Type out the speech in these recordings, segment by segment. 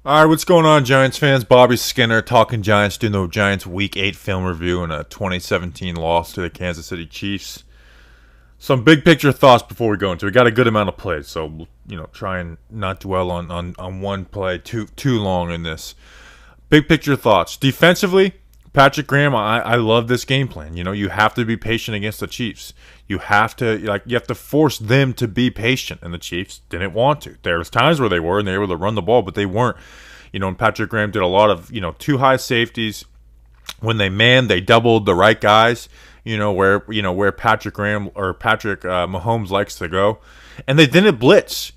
All right, what's going on, Giants fans? Bobby Skinner talking Giants, doing the Giants Week 8 film review and a 2017 loss to the Kansas City Chiefs. Some big picture thoughts before we go into it. We got a good amount of plays, so try and not dwell on one play too long in this. Big picture thoughts. Defensively, Patrick Graham, I love this game plan. You have to be patient against the Chiefs. You have to force them to be patient, and the Chiefs didn't want to. There was times where they were, and they were able to run the ball, but they weren't. And Patrick Graham did a lot of, too high safeties. When they manned, they doubled the right guys, where Patrick Graham or Patrick Mahomes likes to go. And they didn't blitz,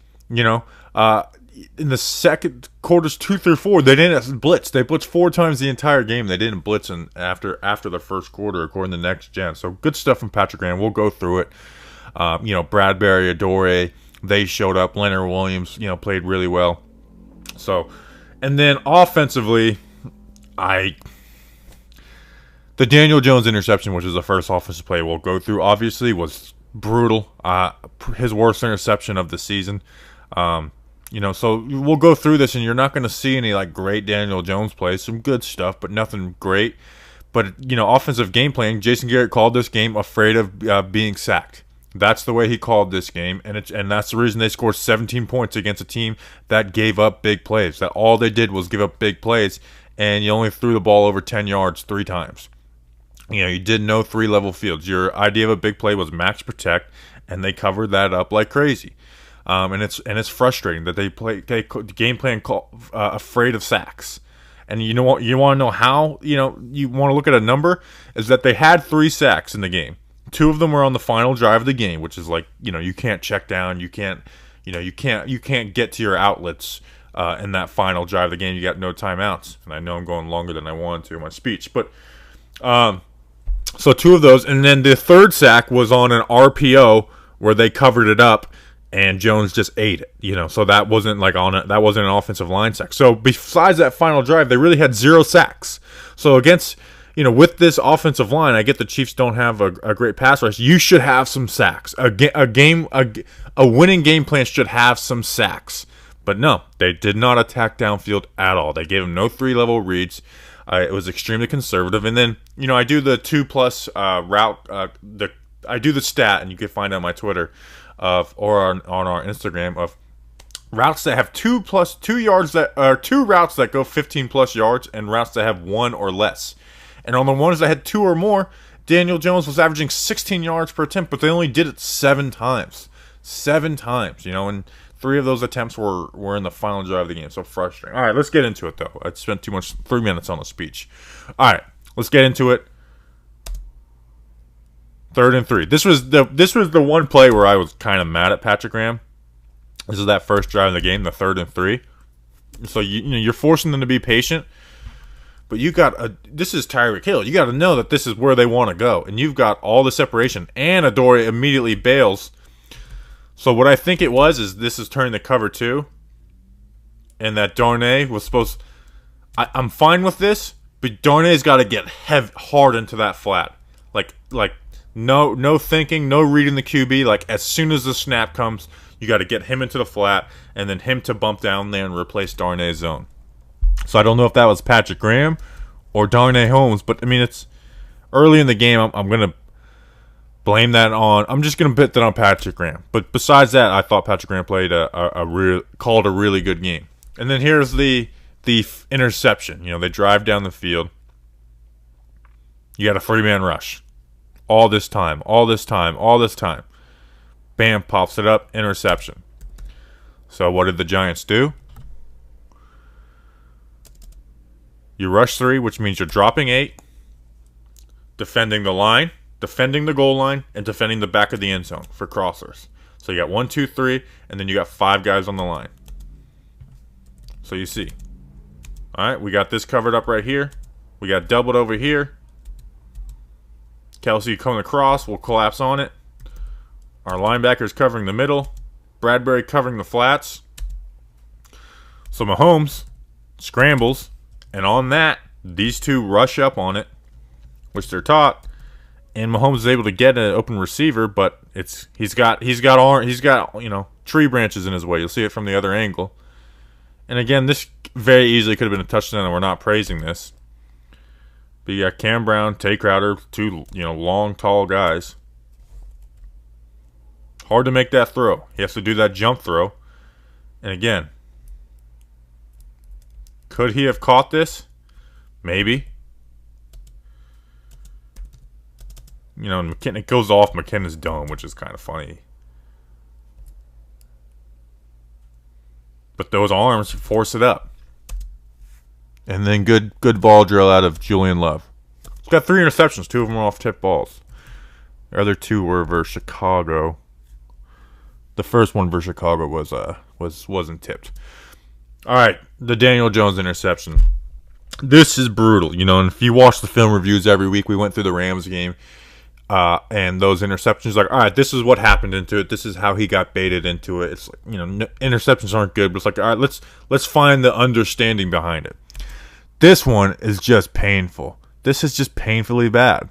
in the second quarters 2 through 4, they didn't blitz. They blitzed 4 times the entire game. They didn't blitz after the first quarter, according to Next Gen. So good stuff from Patrick Graham. We'll go through it. Bradbury, Adore, they showed up. Leonard Williams, played really well. So, and then offensively, the Daniel Jones interception, which is the first offensive play we'll go through, obviously was brutal. His worst interception of the season. So we'll go through this, and you're not going to see any great Daniel Jones plays. Some good stuff, but nothing great. But offensive game plan. Jason Garrett called this game afraid of being sacked. That's the way he called this game, and that's the reason they scored 17 points against a team that gave up big plays. That all they did was give up big plays, and you only threw the ball over 10 yards 3 times. You did no 3-level fields. Your idea of a big play was max protect, and they covered that up like crazy. And it's frustrating that they game plan afraid of sacks. And you know what? You want to know how? You want to look at a number, is that they had 3 sacks in the game. 2 of them were on the final drive of the game, which is you can't check down, you can't get to your outlets in that final drive of the game. You got no timeouts. And I know I'm going longer than I wanted to in my speech, but so 2 of those, and then the 3rd sack was on an RPO where they covered it up, and Jones just ate it. So that wasn't that wasn't an offensive line sack. So besides that final drive, they really had 0 sacks. So against with this offensive line, I get the Chiefs don't have a great pass rush. You should have some sacks. A winning game plan should have some sacks. But no, they did not attack downfield at all. They gave them no 3-level reads. It was extremely conservative. And then, I do the 2+ route. I do the stat, and you can find it on my Twitter or on our Instagram of routes that have 2 yards that are 2 routes that go 15+ yards, and routes that have 1 or less. And on the ones that had 2 or more, Daniel Jones was averaging 16 yards per attempt, but they only did it 7 times. 7 times, and 3 of those attempts were in the final drive of the game. So frustrating. All right, let's get into it, though. I spent 3 minutes on a speech. All right, let's get into it. 3rd and 3. This was the one play where I was kind of mad at Patrick Graham. This is that first drive of the game, the 3rd and 3. So you're forcing them to be patient. But this is Tyreek Hill. You got to know that this is where they want to go. And you've got all the separation. And Adore immediately bails. So what I think it was is this is turning the cover 2. And that Darnay was supposed... I'm fine with this. But Darnay's got to get hard into that flat. No thinking, no reading the QB. As soon as the snap comes, you got to get him into the flat. And then him to bump down there and replace Darnay's zone. So I don't know if that was Patrick Graham or Darnay Holmes, but it's early in the game. I'm gonna blame that on. I'm just gonna put that on Patrick Graham. But besides that, I thought Patrick Graham played called a really good game. And then here's the interception. They drive down the field. You got a 3-man rush. All this time. Bam, pops it up, interception. So what did the Giants do? You rush 3, which means you're dropping 8, defending the line, defending the goal line, and defending the back of the end zone for crossers. So you got 1, 2, 3, and then you got 5 guys on the line. So you see. All right, we got this covered up right here. We got doubled over here. Kelsey coming across. We'll collapse on it. Our linebackers covering the middle. Bradbury covering the flats. So Mahomes scrambles. And on that, these 2 rush up on it, which they're taught, and Mahomes is able to get an open receiver, but he's got tree branches in his way. You'll see it from the other angle, And again, this very easily could have been a touchdown, and we're not praising this. But you got Cam Brown, Tay Crowder, two long, tall guys. Hard to make that throw. He has to do that jump throw. And again, could he have caught this? Maybe. It goes off McKinnon's dome, which is kind of funny. But those arms force it up. And then good ball drill out of Julian Love. He's got 3 interceptions. 2 of them were off tip balls. The other 2 were versus Chicago. The first one versus Chicago wasn't tipped. All right, the Daniel Jones interception. This is brutal, and if you watch the film reviews every week, we went through the Rams game, and those interceptions. Like, all right, this is what happened into it. This is how he got baited into it. It's like, interceptions aren't good, but it's like, all right, let's find the understanding behind it. This one is just painful. This is just painfully bad.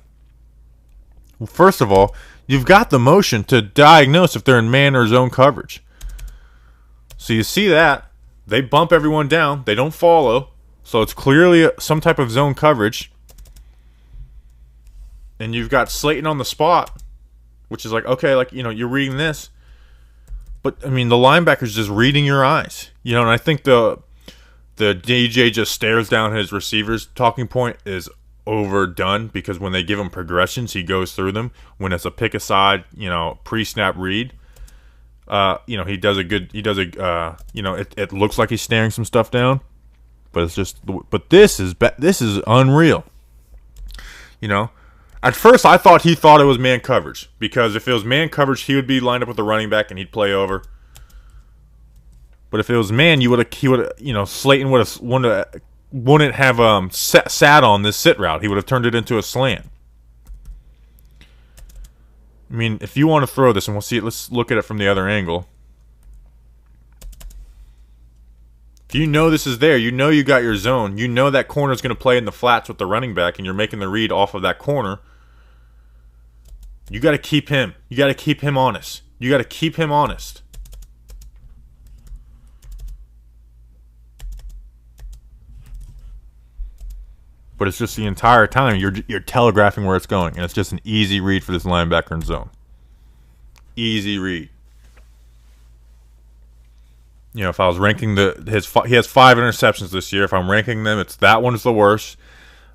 Well, first of all, you've got the motion to diagnose if they're in man or zone coverage. So you see that. They bump everyone down. They don't follow. So it's clearly some type of zone coverage. And you've got Slayton on the spot, which is like, okay, you're reading this. But, the linebacker's just reading your eyes. And I think the DJ just stares down his receivers talking point is overdone, because when they give him progressions, he goes through them. When it's a pick aside, pre-snap read, it looks like he's staring some stuff down, but this is unreal. At first I thought he thought it was man coverage, because if it was man coverage, he would be lined up with the running back and he'd play over. But if it was man, Slayton wouldn't have sat on this sit route. He would have turned it into a slant. If you want to throw this, and we'll see it, let's look at it from the other angle. If you know this is there, you got your zone, that corner's going to play in the flats with the running back, and you're making the read off of that corner. You got to keep him. You got to keep him honest. But it's just the entire time you're telegraphing where it's going, and it's just an easy read for this linebacker in zone. Easy read. If I was ranking he has 5 interceptions this year. If I'm ranking them, that one's the worst.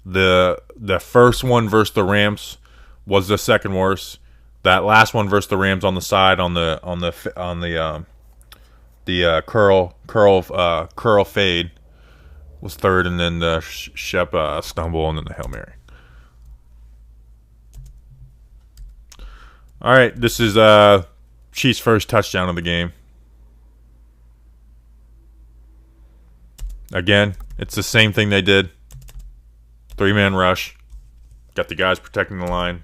The first one versus the Rams was the second worst. That last one versus the Rams on the side on the curl fade was third, and then the Shep stumble, and then the Hail Mary. All right, this is Chiefs' first touchdown of the game. Again, it's the same thing they did. 3-man rush. Got the guys protecting the line.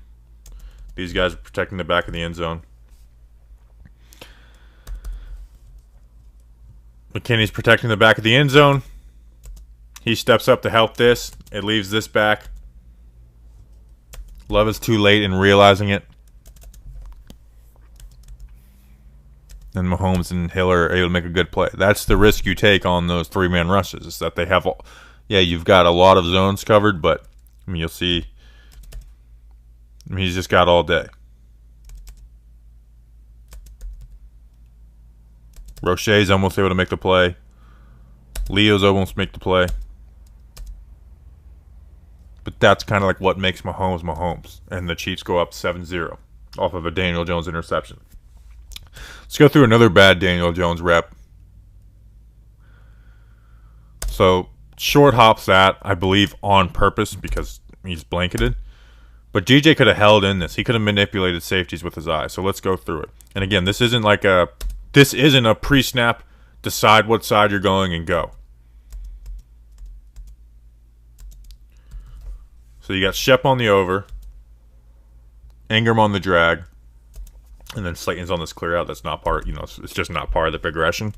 These guys are protecting the back of the end zone. McKinney's protecting the back of the end zone. He steps up to help this. It leaves this back. Love is too late in realizing it. And Mahomes and Hill are able to make a good play. That's the risk you take on those 3-man rushes, is that they have, you've got a lot of zones covered, but you'll see, he's just got all day. Roche's almost able to make the play. Leo's almost make the play. But that's kind of like what makes Mahomes. And the Chiefs go up 7-0 off of a Daniel Jones interception. Let's go through another bad Daniel Jones rep. So, short hops that, I believe, on purpose, because he's blanketed. But DJ could have held in this. He could have manipulated safeties with his eyes. So let's go through it. And again, this isn't a pre-snap, decide what side you're going and go. So you got Shep on the over, Ingram on the drag, and then Slayton's on this clear out. That's not part, it's just not part of the progression.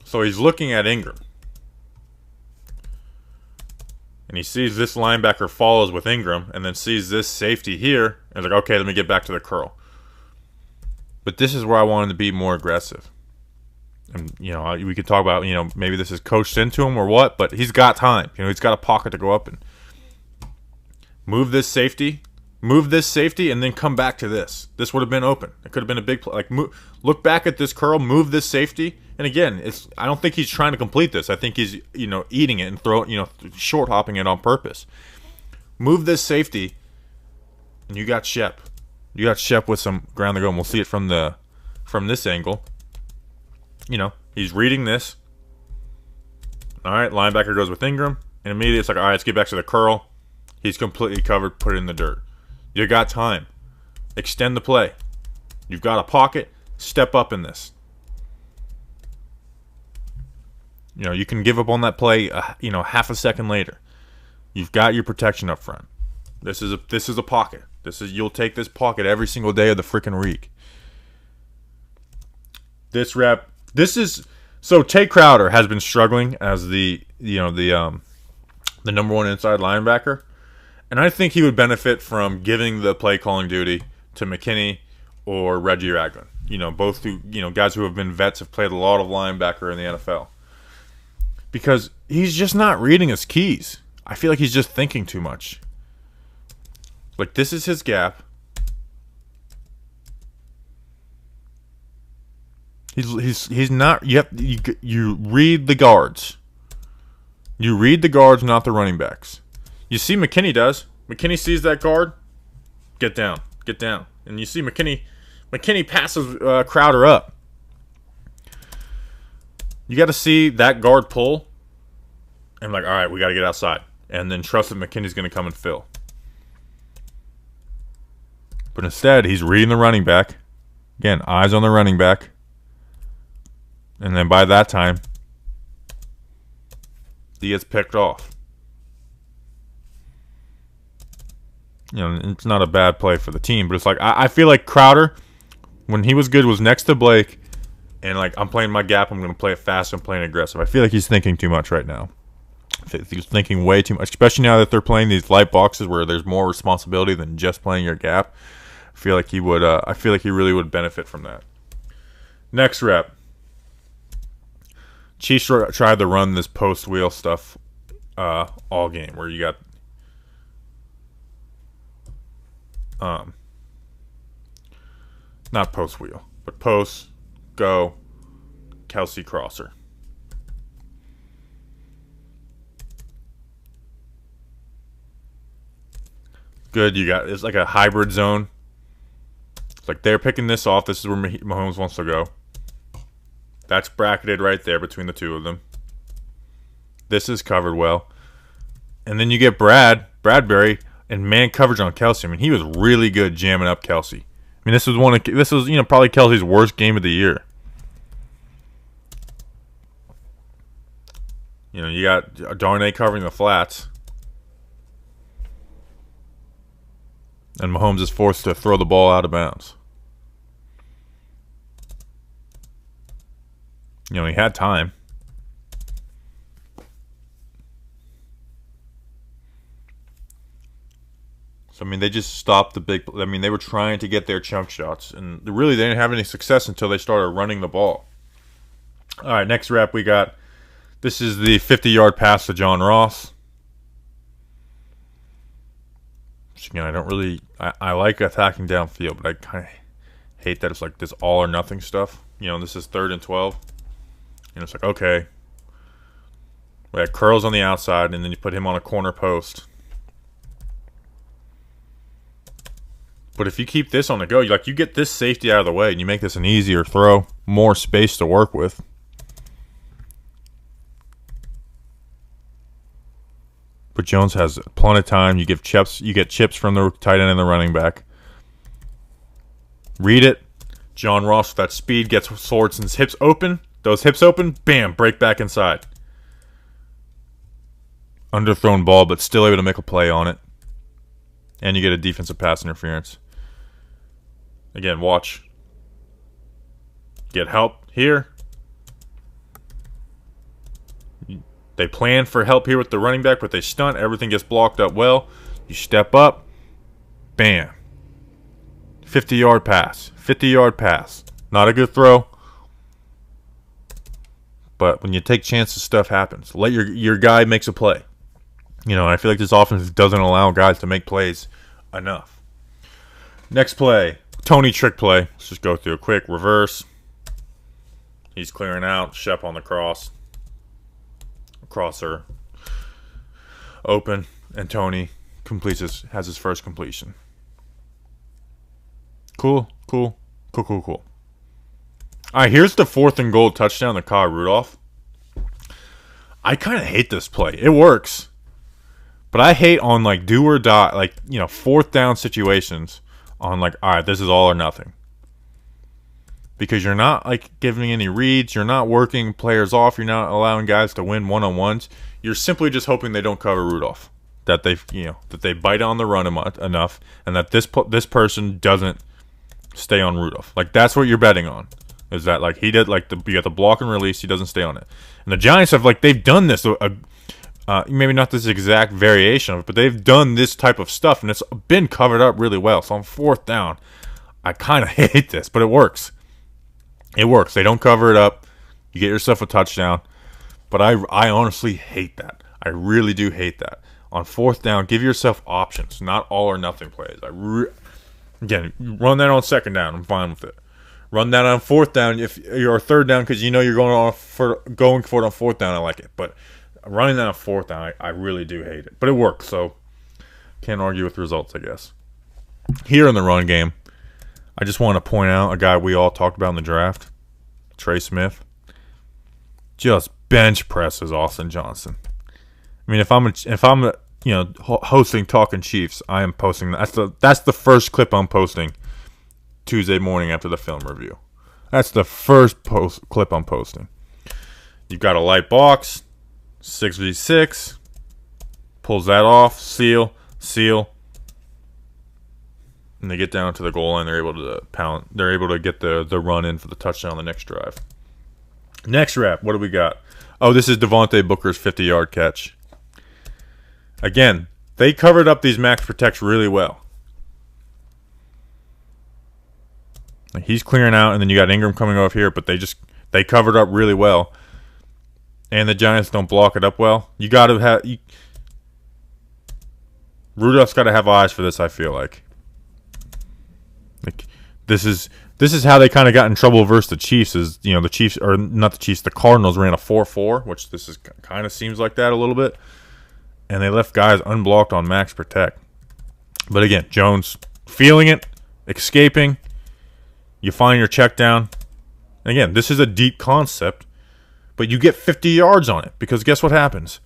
So he's looking at Ingram. And he sees this linebacker follows with Ingram, and then sees this safety here, and is like, okay, let me get back to the curl. But this is where I wanted to be more aggressive. And, we could talk about, maybe this is coached into him or what, but he's got time. He's got a pocket to go up in. Move this safety, and then come back to this. This would have been open. It could have been a big play. Look back at this curl, move this safety, and again, I don't think he's trying to complete this. I think he's, eating it and short hopping it on purpose. Move this safety, and you got Shep. You got Shep with some ground to go, and we'll see it from this angle. He's reading this. All right, linebacker goes with Ingram, and immediately it's like, all right, let's get back to the curl. He's completely covered, put it in the dirt. You got time. Extend the play. You've got a pocket. Step up in this. You can give up on that play, half a second later. You've got your protection up front. This is a pocket. You'll take this pocket every single day of the freaking week. So Tay Crowder has been struggling as the number one inside linebacker, and I think he would benefit from giving the play calling duty to McKinney or Reggie Ragland. Both guys who have been vets, have played a lot of linebacker in the NFL. Because he's just not reading his keys. I feel like he's just thinking too much. Like, this is his gap. He's not. You read the guards. You read the guards, not the running backs. You see McKinney does. McKinney sees that guard. Get down. And you see McKinney passes Crowder up. You got to see that guard pull. And like, all right, we got to get outside. And then trust that McKinney's going to come and fill. But instead, he's reading the running back. Again, eyes on the running back. And then by that time, he gets picked off. It's not a bad play for the team, but it's like, I feel like Crowder, when he was good, was next to Blake, and like, I'm playing my gap, I'm going to play it fast, I'm playing aggressive. I feel like he's thinking too much right now. He's thinking way too much, especially now that they're playing these light boxes where there's more responsibility than just playing your gap. I feel like he would. I feel like he really would benefit from that. Next rep. Chiefs tried to run this post wheel stuff all game, where you got not post wheel, but post, go, Kelsey crosser. Good, it's like a hybrid zone. It's like they're picking this off. This is where Mahomes wants to go. That's bracketed right there between the two of them. This is covered well. And then you get Bradbury, and man coverage on Kelsey. I mean, he was really good jamming up Kelsey. I mean, this was probably Kelsey's worst game of the year. You got Darnay covering the flats. And Mahomes is forced to throw the ball out of bounds. He had time. So, they just stopped the big... they were trying to get their chunk shots. And really, they didn't have any success until they started running the ball. All right, next rep we got... This is the 50-yard pass to John Ross. Again, I don't really... I like attacking downfield, but I kind of hate that it's like this all or nothing stuff. This is 3rd and 12. It's like, okay. We had curls on the outside, and then you put him on a corner post. But if you keep this on the go, you get this safety out of the way, and you make this an easier throw, more space to work with. But Jones has plenty of time. You get chips from the tight end and the running back. Read it. John Ross with that speed gets Sorensen's hips open. Those hips open, bam, break back inside. Underthrown ball, but still able to make a play on it. And you get a defensive pass interference. Again, watch. Get help here. They plan for help here with the running back, but they stunt. Everything gets blocked up well. You step up. Bam. 50-yard pass. 50-yard pass. Not a good throw. But when you take chances, stuff happens. Let your guy makes a play. You know, I feel like this offense doesn't allow guys to make plays enough. Next play, Tony trick play. Let's just go through a quick reverse. He's clearing out. Shep on the cross. Crosser. Open. And Tony has his first completion. Cool. All right, here's the 4th and goal touchdown to Kyle Rudolph. I kind of hate this play. It works. But I hate on, like, do or die, like, you know, 4th down situations on, like, all right, this is all or nothing. Because you're not, like, giving any reads. You're not working players off. You're not allowing guys to win one-on-ones. You're simply just hoping they don't cover Rudolph. That they bite on the run enough, and that this person doesn't stay on Rudolph. Like, that's what you're betting on. Is that, like, he did, like, you got the block and release, he doesn't stay on it. And the Giants have, like, they've done this, maybe not this exact variation of it, but they've done this type of stuff, and it's been covered up really well. So on 4th down, I kind of hate this, but it works. It works. They don't cover it up. You get yourself a touchdown. But I honestly hate that. I really do hate that. On 4th down, give yourself options, not all or nothing plays. Again, run that on 2nd down. I'm fine with it. Run that on 4th down if you're 3rd down because you know you're going for it on 4th down. I like it, but running that on 4th down, I really do hate it. But it works, so can't argue with results, I guess. Here in the run game, I just want to point out a guy we all talked about in the draft, Trey Smith. Just bench presses Austin Johnson. I mean, if I'm hosting Talking Chiefs, I am posting that. That's the first clip I'm posting Tuesday morning after the film review. That's the first clip I'm posting. You've got a light box, 6v6, pulls that off, seal, and they get down to the goal line. They're able to pound. They're able to get the run in for the touchdown on the next drive. Next rep, what do we got? Oh, this is Devonte Booker's 50-yard catch. Again, they covered up these max protects really well. Like, he's clearing out, and then you got Ingram coming over here, but they covered up really well. And the Giants don't block it up well. You got to have Rudolph's got to have eyes for this, I feel like. Like this is how they kind of got in trouble versus the Chiefs. Is the Chiefs, or not the Chiefs, the Cardinals ran a 4-4, which this is kind of seems like that a little bit, and they left guys unblocked on max protect. But again, Jones feeling it, escaping. You find your check down. Again, this is a deep concept, but you get 50 yards on it because guess what happens?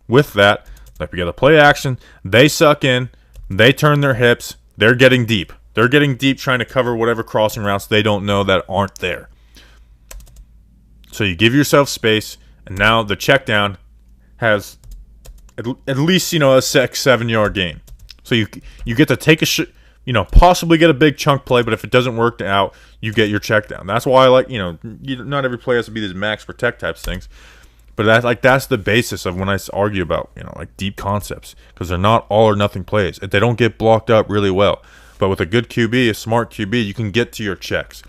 With that, like we get a play action, they suck in, they turn their hips, they're getting deep. They're getting deep trying to cover whatever crossing routes they don't know that aren't there. So you give yourself space, and now the check down has at least a 6-7 yard gain. So you get to take possibly get a big chunk play, but if it doesn't work out, you get your check down. That's why I like, not every play has to be these max protect types things. But that's the basis of when I argue about, deep concepts, because they're not all or nothing plays. They don't get blocked up really well. But with a good QB, a smart QB, you can get to your checks.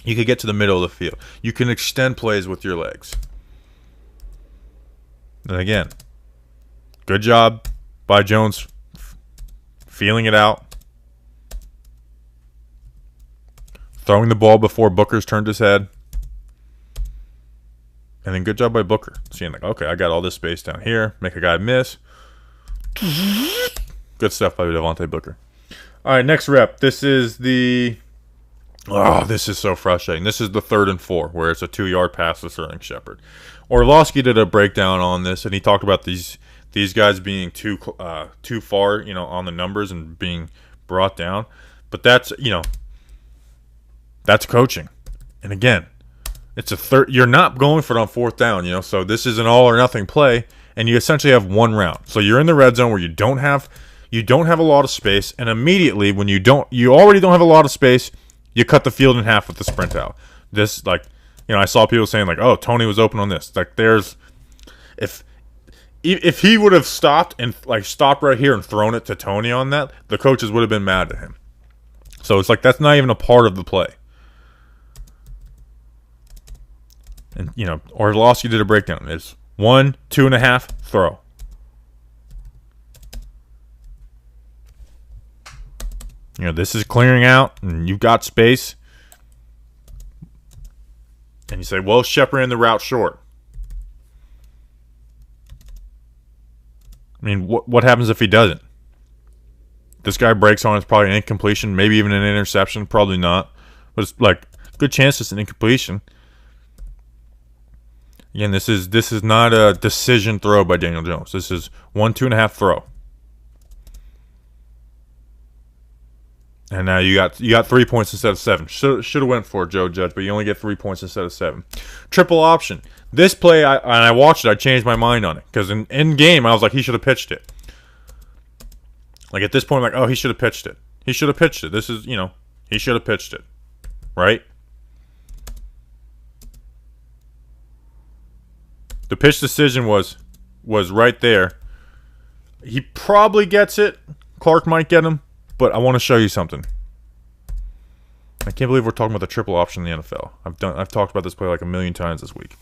You can get to the middle of the field. You can extend plays with your legs. And again, good job by Jones feeling it out. Throwing the ball before Booker's turned his head. And then good job by Booker. Seeing okay, I got all this space down here. Make a guy miss. Good stuff by Devonte Booker. All right, next rep. This is this is so frustrating. This is the 3rd and 4, where it's a 2-yard pass to Sterling Shepard. Orlovsky did a breakdown on this, and he talked about these guys being too far, on the numbers and being brought down. But that's coaching. And again, it's a third. You're not going for it on 4th down, So this is an all or nothing play, and you essentially have one round. So you're in the red zone where you don't have a lot of space, and immediately when you already don't have a lot of space, you cut the field in half with the sprint out. This, I saw people saying oh, Tony was open on this. If he would have stopped and stopped right here and thrown it to Tony on that, the coaches would have been mad at him. So it's that's not even a part of the play. And, you know, Orlowski did a breakdown. It's 1, 2.5, throw. You know, this is clearing out, and you've got space. And you say, well, Shep ran the route short. I mean, what happens if he doesn't? This guy breaks on, it's probably an incompletion, maybe even an interception, probably not. But it's like, good chance it's an incompletion. Again, this is not a decision throw by Daniel Jones. This is 1, 2.5 throw. And now you got 3 points instead of 7. Should have went for it, Joe Judge, but you only get 3 points instead of 7. Triple option. This play, I watched it, I changed my mind on it. Because in game, I was like, he should have pitched it. Like, at this point, I'm like, oh, he should have pitched it. He should have pitched it. This is, you know, he should have pitched it. Right? The pitch decision was right there. He probably gets it. Clark might get him. But I want to show you something. I can't believe we're talking about the triple option in the NFL. I've talked about this play like a million times this week.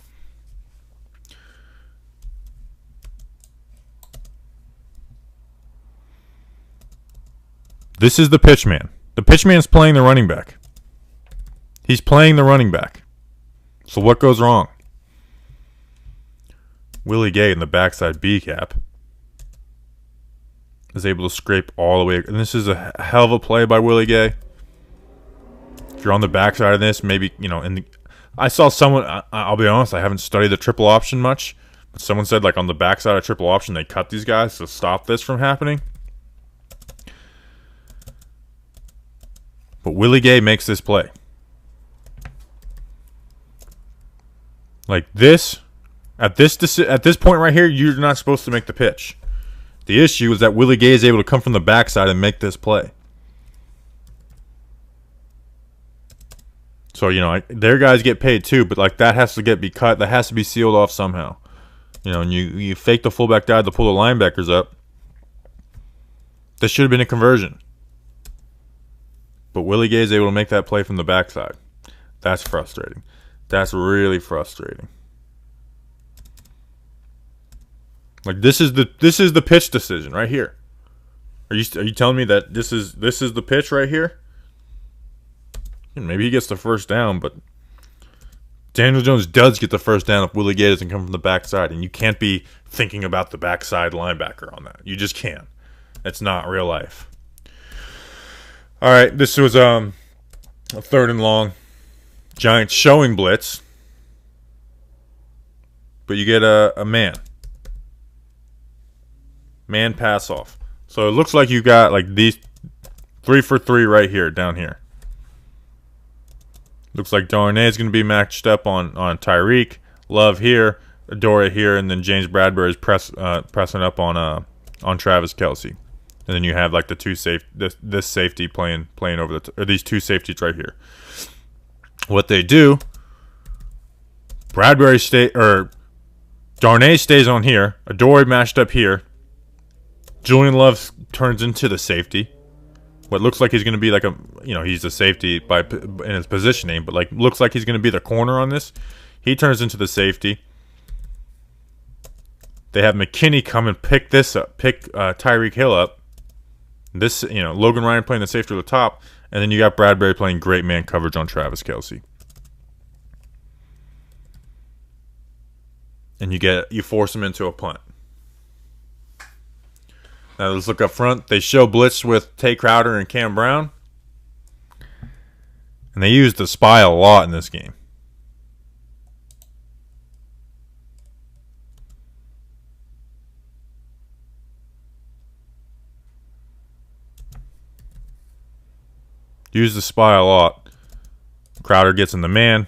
This is the pitch man. The pitch man's playing the running back. He's playing the running back. So what goes wrong? Willie Gay in the backside B cap is able to scrape all the way. And this is a hell of a play by Willie Gay. If you're on the backside of this, maybe, you know, I saw someone, I'll be honest, I haven't studied the triple option much, but someone said, like, on the backside of triple option, they cut these guys to stop this from happening. But Willie Gay makes this play. Like this, at this point right here, you're not supposed to make the pitch. The issue is that Willie Gay is able to come from the backside and make this play. So, you know, their guys get paid too, but like that has to be cut. That has to be sealed off somehow. You know, and you fake the fullback dive to pull the linebackers up. This should have been a conversion. But Willie Gay is able to make that play from the backside. That's frustrating. That's really frustrating. Like this is the pitch decision right here. Are you telling me that this is the pitch right here? Maybe he gets the first down, but Daniel Jones does get the first down if Willie Gay doesn't come from the backside, and you can't be thinking about the backside linebacker on that. You just can't. It's not real life. All right, this was a 3rd and long. Giants showing blitz, but you get a man pass off. So it looks like you got like these 3 for 3 right here, down here. Looks like Darnay is going to be matched up on Tyreek, Love here, Adora here, and then James Bradbury is pressing up on Travis Kelce. And then you have like this safety playing over or these 2 safeties right here. What they do, Darnay stays on here, Adore matched up here. Julian Love turns into the safety. What looks like he's going to be like he's a safety in his positioning, but like looks like he's going to be the corner on this. He turns into the safety. They have McKinney come and pick Tyreek Hill up. This, Logan Ryan playing the safety at the top, and then you got Bradbury playing great man coverage on Travis Kelce. And you force him into a punt. Now let's look up front. They show blitz with Tay Crowder and Cam Brown. And they use the spy a lot in this game. Use the spy a lot. Crowder gets in the man.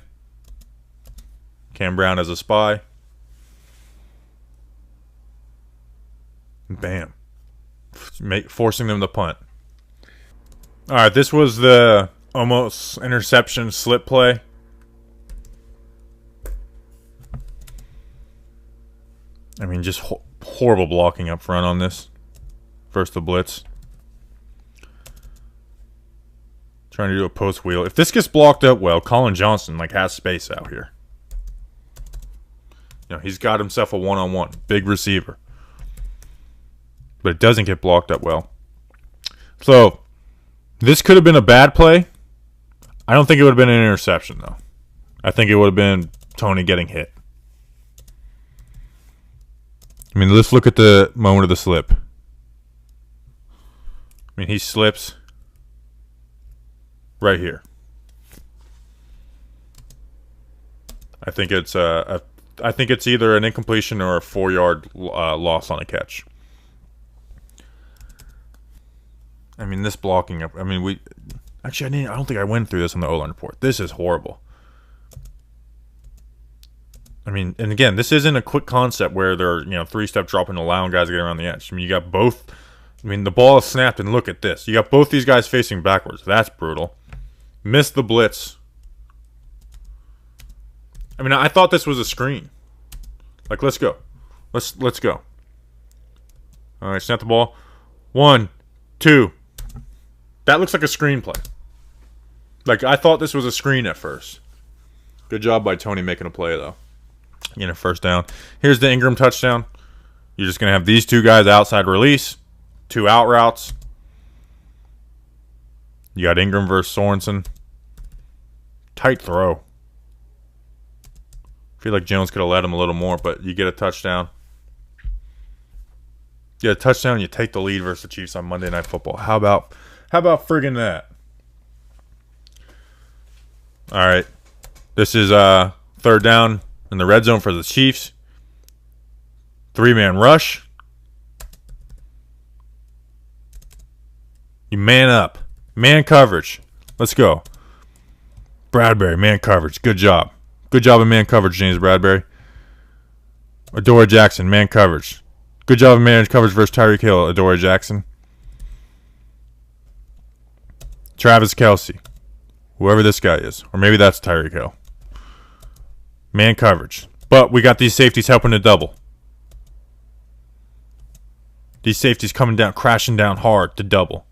Cam Brown as a spy. Bam. Forcing them to punt. All right, this was the almost interception slip play. I mean, just horrible blocking up front on this. First the blitz. Trying to do a post wheel. If this gets blocked up well, Colin Johnson has space out here. You know, he's got himself a one-on-one. Big receiver. But it doesn't get blocked up well. So, this could have been a bad play. I don't think it would have been an interception, though. I think it would have been Tony getting hit. I mean, let's look at the moment of the slip. I mean, he slips right here. I think it's either an incompletion or a 4-yard loss on a catch. I mean, this blocking up. I mean, I don't think I went through this on the O-line report. This is horrible. I mean, and again, this isn't a quick concept where they're, 3-step dropping, allowing guys to get around the edge. I mean, you got both. I mean, the ball is snapped, and look at this. You got both these guys facing backwards. That's brutal. Missed the blitz. I mean, I thought this was a screen. Like, let's go. Let's go. All right, snap the ball. 1, 2. That looks like a screenplay. Like, I thought this was a screen at first. Good job by Tony making a play, though. Getting a first down. Here's the Ingram touchdown. You're just going to have these two guys outside release. 2 out routes. You got Ingram versus Sorensen. Tight throw. I feel like Jones could have led him a little more, but you get a touchdown. You get a touchdown, you take the lead versus the Chiefs on Monday Night Football. How about friggin' that? All right. This is 3rd down in the red zone for the Chiefs. 3-man rush. You man up. Man coverage. Let's go. Bradbury, man coverage. Good job. Good job in man coverage, James Bradbury. Adoree Jackson, man coverage. Good job in man coverage versus Tyreek Hill, Adoree Jackson. Travis Kelce. Whoever this guy is. Or maybe that's Tyreek Hill. Man coverage. But we got these safeties helping to double. These safeties coming down, crashing down hard to double.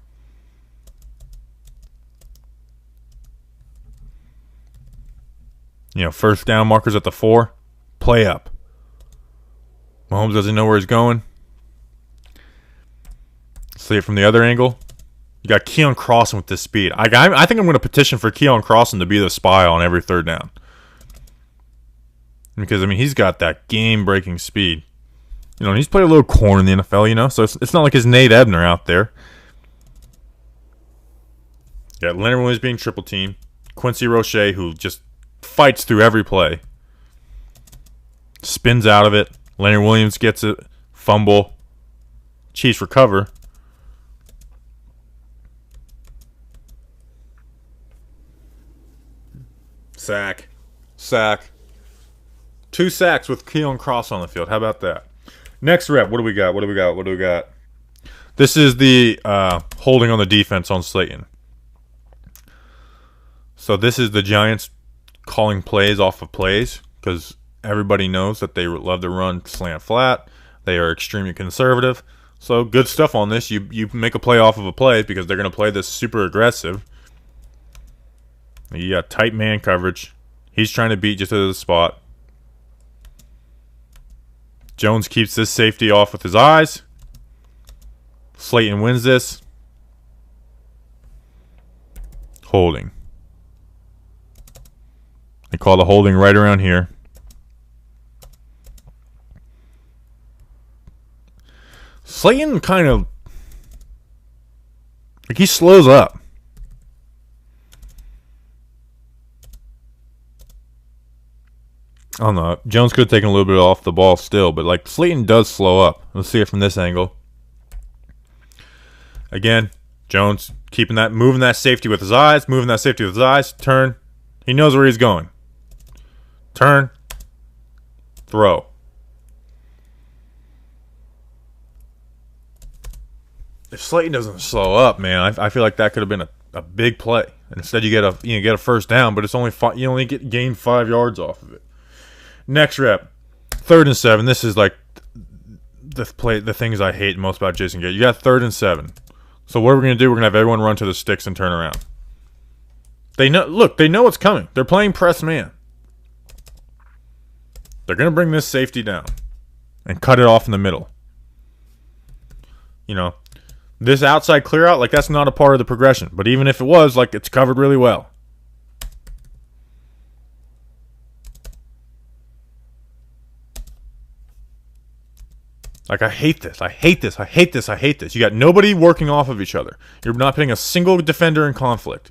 First down markers at the 4. Play up. Mahomes doesn't know where he's going. See it from the other angle. You got Keon Crossan with this speed. I think I'm going to petition for Keon Crossan to be the spy on every 3rd down. Because, I mean, he's got that game-breaking speed. And he's played a little corner in the NFL, so it's not like his Nate Ebner out there. You got Leonard Williams being triple team. Quincy Roche, who just fights through every play. Spins out of it. Leonard Williams gets it. Fumble. Chiefs recover. Sack. 2 sacks with Keon Cross on the field. How about that? Next rep. What do we got? This is the holding on the defense on Slayton. So this is the Giants calling plays off of plays because everybody knows that they love to run slant flat. They are extremely conservative. So good stuff on this. You make a play off of a play because they're going to play this super aggressive. You got tight man coverage. He's trying to beat just to the spot. Jones keeps this safety off with his eyes. Slayton wins this. Holding. They call the holding right around here. Slayton kind of... like he slows up. I don't know. Jones could have taken a little bit off the ball still, but like Slayton does slow up. Let's see it from this angle. Again, Jones moving that safety with his eyes, turn. He knows where he's going. Turn. Throw. If Slayton doesn't slow up, man, I feel like that could have been a big play. And instead, you get a first down, but it's only you only gain 5 yards off of it. Next rep, 3rd and 7. This is like the things I hate most about Jason Garrett. You got 3rd and 7. So what we're gonna do? We're gonna have everyone run to the sticks and turn around. They know. Look, they know what's coming. They're playing press man. They're going to bring this safety down and cut it off in the middle. You know, this outside clear out, like, that's not a part of the progression. But even if it was, like, it's covered really well. Like, I hate this. I hate this. I hate this. I hate this. You got nobody working off of each other. You're not putting a single defender in conflict.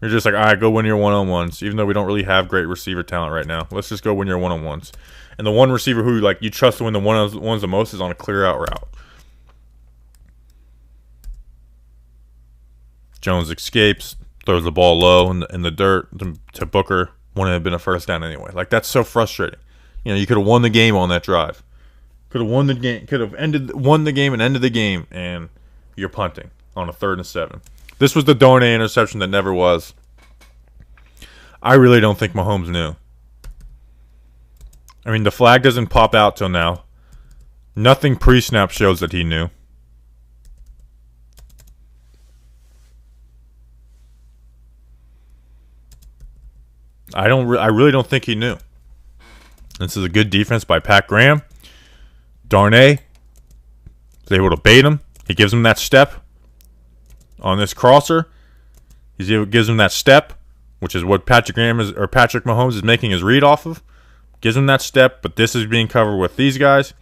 You're just like, all right, go win your one-on-ones. Even though we don't really have great receiver talent right now. Let's just go win your one-on-ones. And the one receiver who, like, you trust to win the one-on-ones the most is on a clear-out route. Jones escapes, throws the ball low in the dirt to Booker. Wouldn't have been a first down anyway. Like, that's so frustrating. You know, you could have won the game on that drive. Could have won the game. Could have won the game and ended the game, and you're punting on a 3rd and 7. This was the Darnay interception that never was. I really don't think Mahomes knew. I mean, the flag doesn't pop out till now. Nothing pre-snap shows that he knew. I really don't think he knew. This is a good defense by Pat Graham. Darnay is able to bait him. He gives him that step on this crosser. Gives him that step, which is what Patrick Mahomes is making his read off of. Gives him that step, but this is being covered with these guys.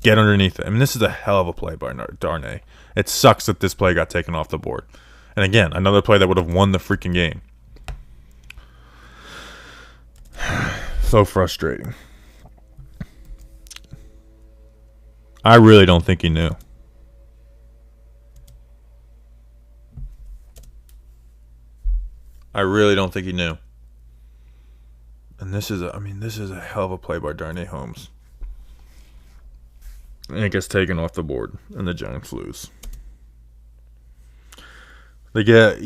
Get underneath it. I mean, this is a hell of a play by Darnay. It sucks that this play got taken off the board. And again, another play that would have won the freaking game. So frustrating. I really don't think he knew. I really don't think he knew. And this is a hell of a play by Darnay Holmes. And it gets taken off the board, and the Giants lose. They get,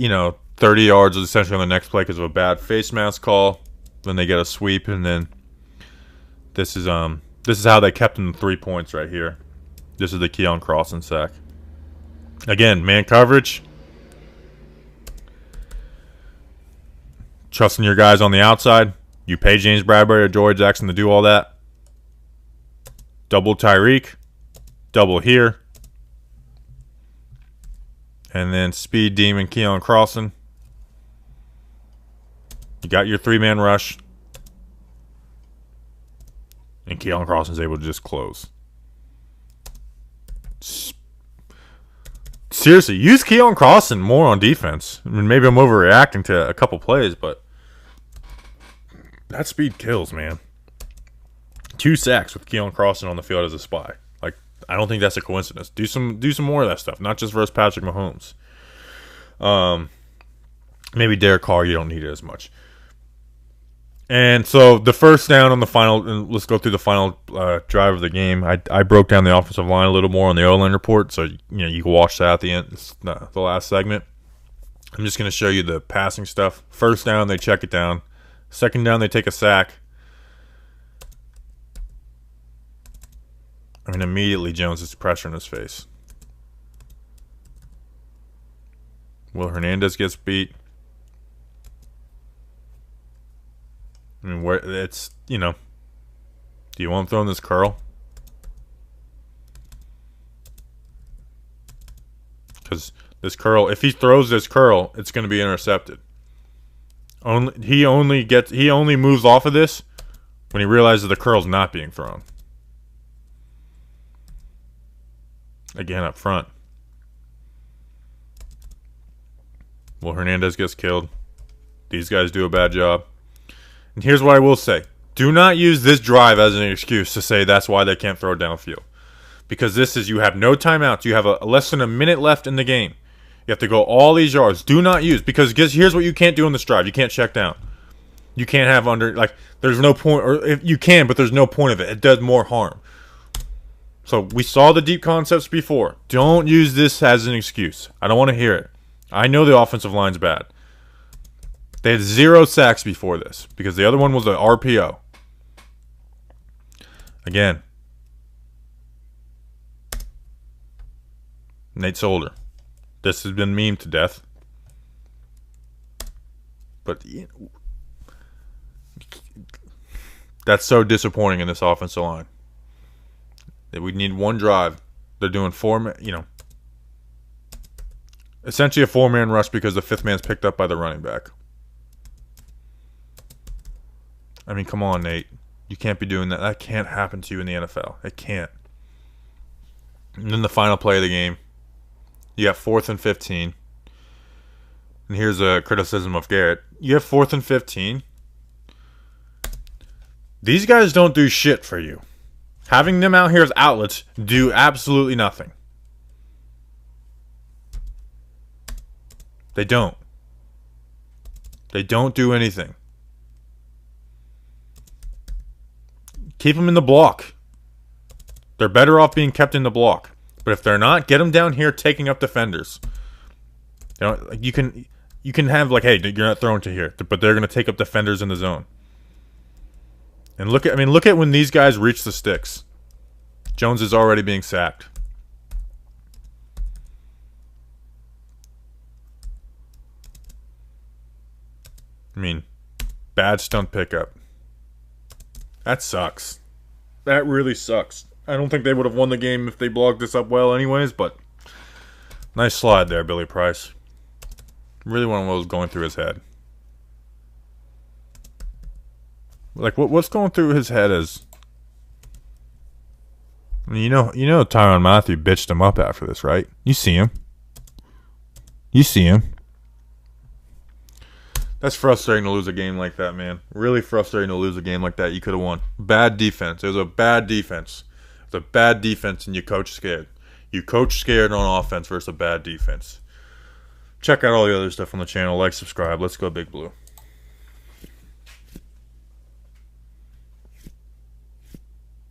30 yards essentially on the next play because of a bad face mask call. Then they get a sweep, and then this is how they kept them 3 points right here. This is the Keon Crossen sack. Again, man coverage. Trusting your guys on the outside. You pay James Bradbury or Joey Jackson to do all that. Double Tyreek. Double here. And then speed demon Keon Crossen. You got your 3-man rush. And Keon Crossen's able to just close. Seriously, use Keon Crossen more on defense. I mean, maybe I'm overreacting to a couple plays, but that speed kills, man. 2 sacks with Keon Crossen on the field as a spy. Like, I don't think that's a coincidence. Do some more of that stuff, not just versus Patrick Mahomes. Maybe Derek Carr, you don't need it as much. And so the first down on the final, and let's go through the final drive of the game. I broke down the offensive line a little more on the O-line report, so you can watch that at the end. It's the last segment. I'm just going to show you the passing stuff. First down, they check it down. Second down, they take a sack. I mean, immediately Jones is pressure in his face. Will Hernandez gets beat. I mean, where it's, do you want him throwing this curl? Because this curl, if he throws this curl, it's going to be intercepted. He only moves off of this when he realizes the curl's not being thrown. Again, up front. Well, Hernandez gets killed. These guys do a bad job. And here's what I will say. Do not use this drive as an excuse to say that's why they can't throw downfield. Because you have no timeouts. You have less than a minute left in the game. You have to go all these yards. Do not use, because here's what you can't do in this drive. You can't check down. You can't have there's no point, or if you can, but there's no point of it. It does more harm. So we saw the deep concepts before. Don't use this as an excuse. I don't want to hear it. I know the offensive line's bad. They had 0 sacks before this because the other one was an RPO. Again, Nate Solder. This has been memed to death. But That's so disappointing in this offensive line. We need one drive. They're doing essentially a 4-man rush because the 5th man's picked up by the running back. I mean, come on, Nate. You can't be doing that. That can't happen to you in the NFL. It can't. And then the final play of the game. You got 4th and 15. And here's a criticism of Garrett. You have 4th and 15. These guys don't do shit for you. Having them out here as outlets do absolutely nothing. They don't. They don't do anything. Keep them in the block. They're better off being kept in the block. But if they're not, get them down here taking up defenders. You can have like, hey, you're not throwing to here, but they're going to take up defenders in the zone. And look at when these guys reach the sticks. Jones is already being sacked. I mean, bad stunt pickup. That sucks. That really sucks. I don't think they would have won the game if they blocked this up well anyways, but nice slide there, Billy Price. Really one of those going through his head. Like, what's going through his head is... I mean, you know Tyrann Mathieu bitched him up after this, right? You see him. You see him. That's frustrating to lose a game like that, man. Really frustrating to lose a game like that. You could have won. Bad defense. It was a bad defense. It's a bad defense, and you coach scared. You coach scared on offense versus a bad defense. Check out all the other stuff on the channel. Like, subscribe. Let's go Big Blue.